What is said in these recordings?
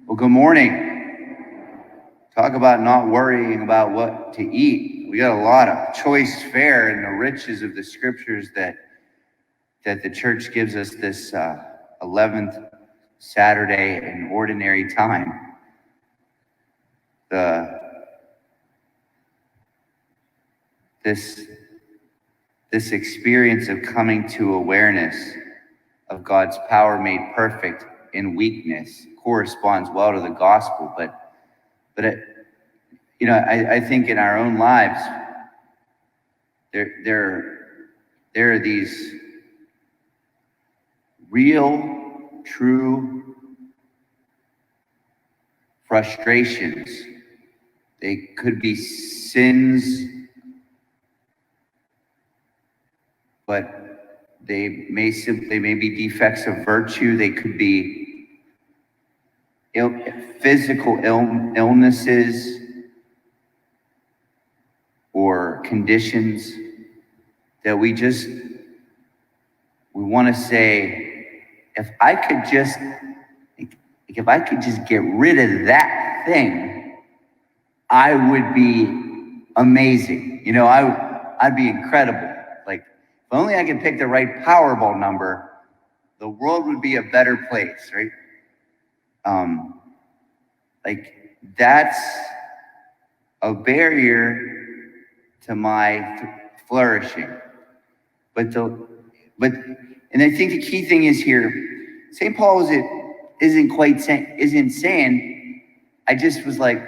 Well, good morning. Talk about not worrying about what to eat. We got a lot of choice fare in the riches of the scriptures that the church gives us this 11th Saturday in ordinary time. This experience of coming to awareness of God's power made perfect in weakness corresponds well to the gospel, but I think in our own lives there are these real, true frustrations. They could be sins, but they may be defects of virtue. They could be physical illnesses or conditions that we want to say, if I could just get rid of that thing, I would be amazing. I'd be incredible. Like, if only I could pick the right Powerball number, the world would be a better place, right? That's a barrier to my flourishing. And I think the key thing is here, St. Paul isn't saying, I just was like,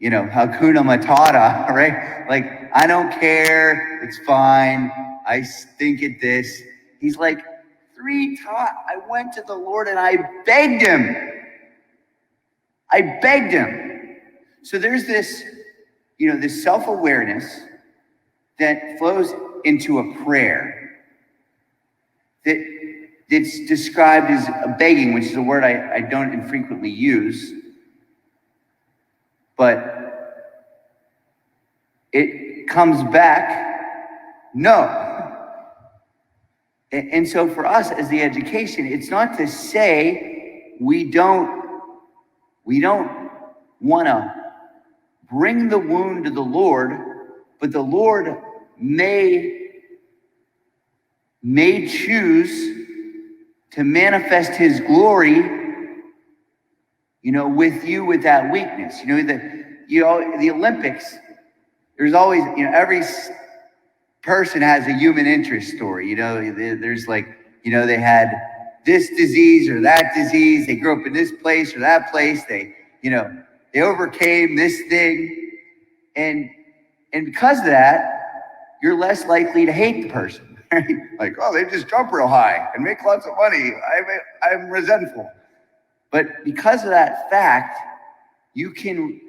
Hakuna Matata, right? Like, I don't care, it's fine, I stink at this. He's like, 3 times I went to the Lord and I begged him. So there's this, this self-awareness that flows into a prayer that's described as a begging, which is a word I don't infrequently use, but it comes back, no. And so for us as the education, it's not to say we don't want to bring the wound to the Lord, but the Lord may choose to manifest his glory, with you with that weakness. The Olympics, there's always, every person has a human interest story. There's like, they had this disease or that disease, they grew up in this place or that place, they overcame this thing, and because of that, you're less likely to hate the person. Right? Like, oh, they just jump real high and make lots of money, I'm resentful. But because of that fact, you can,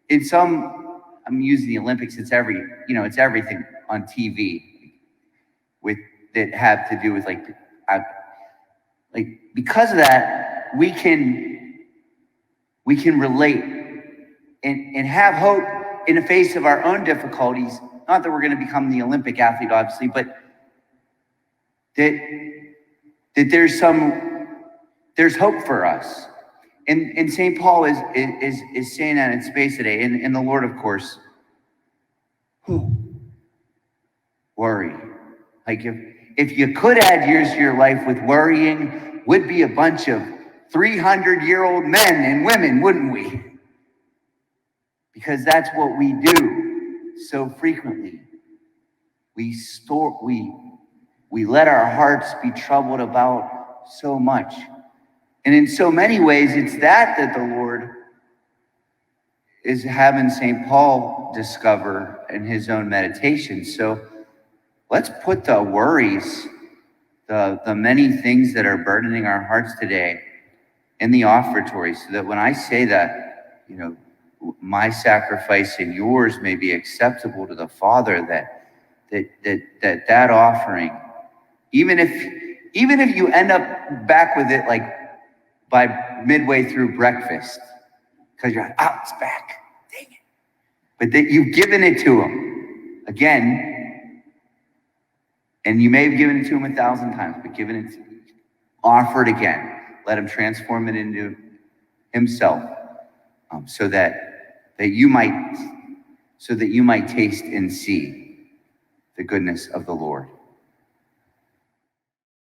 I'm using the Olympics, it's everything on TV that have to do with because of that, we can relate and have hope in the face of our own difficulties. Not that we're going to become the Olympic athlete, obviously, but that there's hope for us. And St. Paul is saying that in space today. And the Lord, of course, worry. Like, if you could add years to your life with worrying, would be a bunch of 300-year-old men and women, wouldn't we? Because that's what we do so frequently. We let our hearts be troubled about so much. And in so many ways, it's that the Lord is having St. Paul discover in his own meditation. So let's put the worries, the many things that are burdening our hearts today in the offertory, so that when I say that, my sacrifice and yours may be acceptable to the Father, that offering, even if you end up back with it like by midway through breakfast, because you're like, oh, it's back, dang it. But that you've given it to him again, and you may have given it to him 1,000 times, but offer it again. Let him transform it into himself, so that you might taste and see the goodness of the Lord.